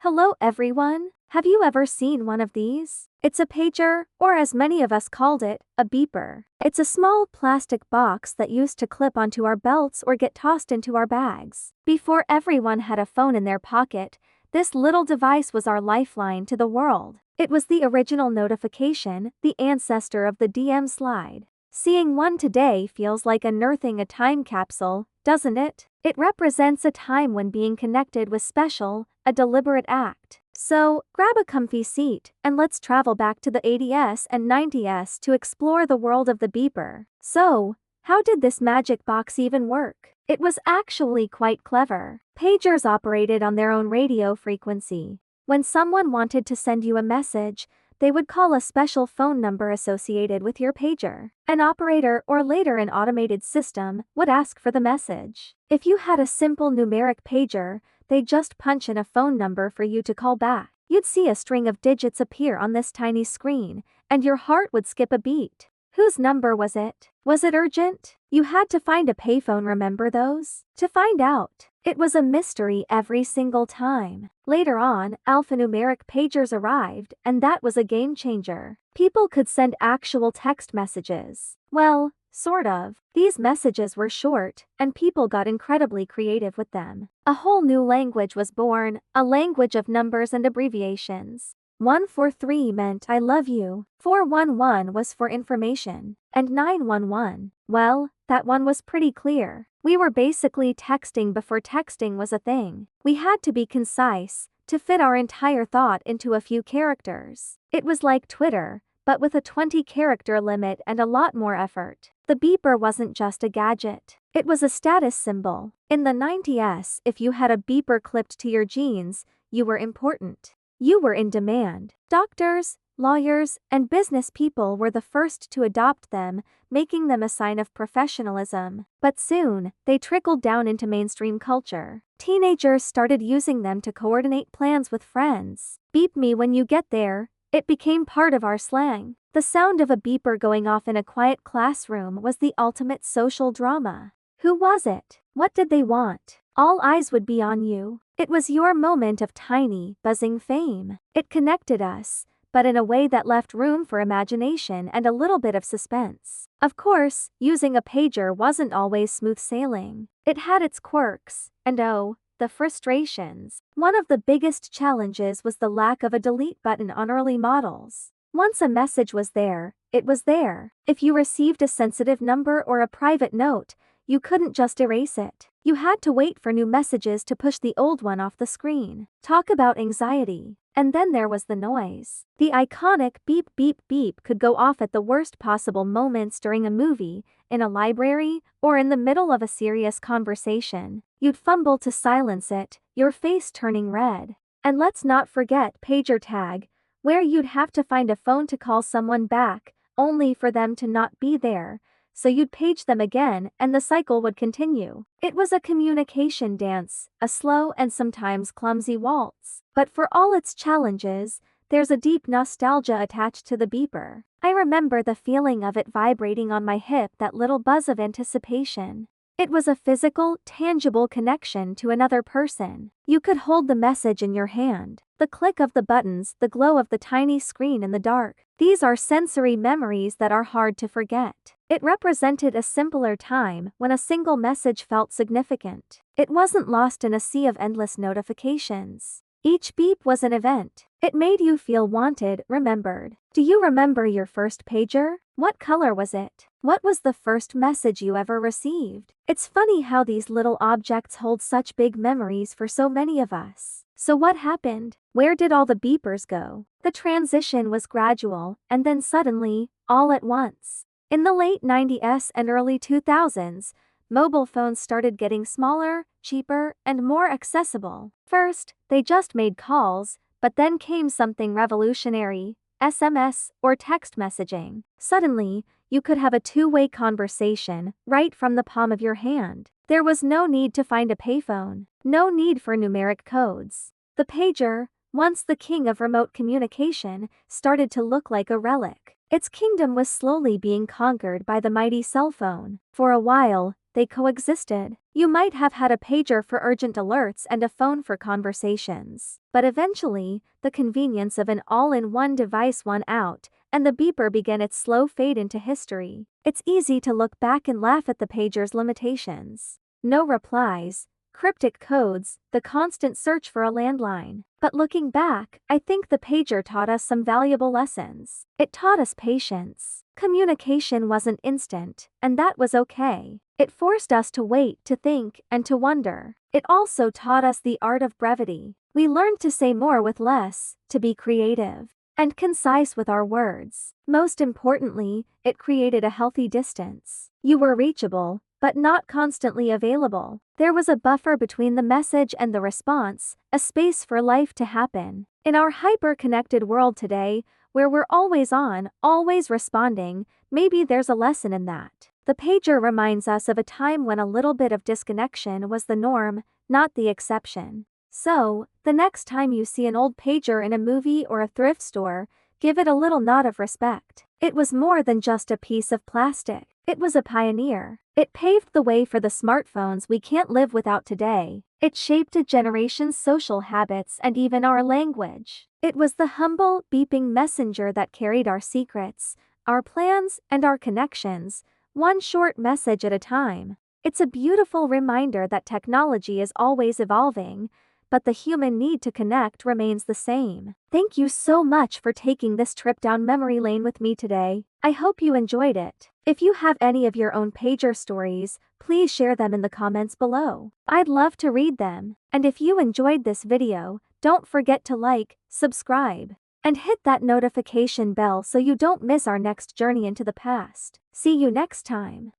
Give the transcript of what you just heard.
Hello everyone. Have you ever seen one of these? It's a pager, or as many of us called it, a beeper. It's a small plastic box that used to clip onto our belts or get tossed into our bags. Before everyone had a phone in their pocket, this little device was our lifeline to the world. It was the original notification, the ancestor of the DM slide. Seeing one today feels like unearthing a time capsule, doesn't it? It represents a time when being connected was special, a deliberate act. So, grab a comfy seat, and let's travel back to the 80s and 90s to explore the world of the beeper. So, how did this magic box even work? It was actually quite clever. Pagers operated on their own radio frequency. When someone wanted to send you a message, they would call a special phone number associated with your pager. An operator, or later an automated system, would ask for the message. If you had a simple numeric pager, they'd just punch in a phone number for you to call back. You'd see a string of digits appear on this tiny screen, and your heart would skip a beat. Whose number was it? Was it urgent? You had to find a payphone, remember those? To find out, it was a mystery every single time. Later on, alphanumeric pagers arrived, and that was a game changer. People could send actual text messages. Well, sort of. These messages were short, and people got incredibly creative with them. A whole new language was born, a language of numbers and abbreviations. 143 meant I love you, 411 was for information, and 911, well, that one was pretty clear. We were basically texting before texting was a thing. We had to be concise, to fit our entire thought into a few characters. It was like Twitter, but with a 20-character limit and a lot more effort. The beeper wasn't just a gadget. It was a status symbol. In the 90s, if you had a beeper clipped to your jeans, you were important. You were in demand. Doctors, lawyers, and business people were the first to adopt them, making them a sign of professionalism. But soon, they trickled down into mainstream culture. Teenagers started using them to coordinate plans with friends. Beep me when you get there. It became part of our slang. The sound of a beeper going off in a quiet classroom was the ultimate social drama. Who was it? What did they want? All eyes would be on you. It was your moment of tiny, buzzing fame. It connected us, but in a way that left room for imagination and a little bit of suspense. Of course, using a pager wasn't always smooth sailing. It had its quirks, and oh, the frustrations. One of the biggest challenges was the lack of a delete button on early models. Once a message was there, it was there. If you received a sensitive number or a private note, you couldn't just erase it. You had to wait for new messages to push the old one off the screen. Talk about anxiety. And then there was the noise. The iconic beep beep beep could go off at the worst possible moments during a movie, in a library, or in the middle of a serious conversation. You'd fumble to silence it, your face turning red. And let's not forget pager tag, where you'd have to find a phone to call someone back, only for them to not be there. So you'd page them again, and the cycle would continue. It was a communication dance, a slow and sometimes clumsy waltz. But for all its challenges, there's a deep nostalgia attached to the beeper. I remember the feeling of it vibrating on my hip, that little buzz of anticipation. It was a physical, tangible connection to another person. You could hold the message in your hand. The click of the buttons, the glow of the tiny screen in the dark. These are sensory memories that are hard to forget. It represented a simpler time when a single message felt significant. It wasn't lost in a sea of endless notifications. Each beep was an event. It made you feel wanted, remembered. Do you remember your first pager? What color was it? What was the first message you ever received? It's funny how these little objects hold such big memories for so many of us. So what happened? Where did all the beepers go? The transition was gradual, and then suddenly, all at once. In the late 90s and early 2000s, mobile phones started getting smaller, cheaper, and more accessible. First, they just made calls, but then came something revolutionary: SMS, or text messaging. Suddenly, you could have a two-way conversation right from the palm of your hand. There was no need to find a payphone, no need for numeric codes. The pager, once the king of remote communication, started to look like a relic. Its kingdom was slowly being conquered by the mighty cell phone. For a while, they coexisted. You might have had a pager for urgent alerts and a phone for conversations. But eventually, the convenience of an all-in-one device won out, and the beeper began its slow fade into history. It's easy to look back and laugh at the pager's limitations. No replies, cryptic codes, the constant search for a landline. But looking back, I think the pager taught us some valuable lessons. It taught us patience. Communication wasn't instant, and that was okay. It forced us to wait, to think, and to wonder. It also taught us the art of brevity. We learned to say more with less, to be creative and concise with our words. Most importantly, it created a healthy distance. You were reachable, but not constantly available. There was a buffer between the message and the response, a space for life to happen. In our hyper-connected world today, where we're always on, always responding, maybe there's a lesson in that. The pager reminds us of a time when a little bit of disconnection was the norm, not the exception. So, the next time you see an old pager in a movie or a thrift store, give it a little nod of respect. It was more than just a piece of plastic. It was a pioneer. It paved the way for the smartphones we can't live without today. It shaped a generation's social habits and even our language. It was the humble, beeping messenger that carried our secrets, our plans, and our connections, one short message at a time. It's a beautiful reminder that technology is always evolving, but the human need to connect remains the same. Thank you so much for taking this trip down memory lane with me today. I hope you enjoyed it. If you have any of your own pager stories, please share them in the comments below. I'd love to read them. And if you enjoyed this video, don't forget to like, subscribe, and hit that notification bell so you don't miss our next journey into the past. See you next time.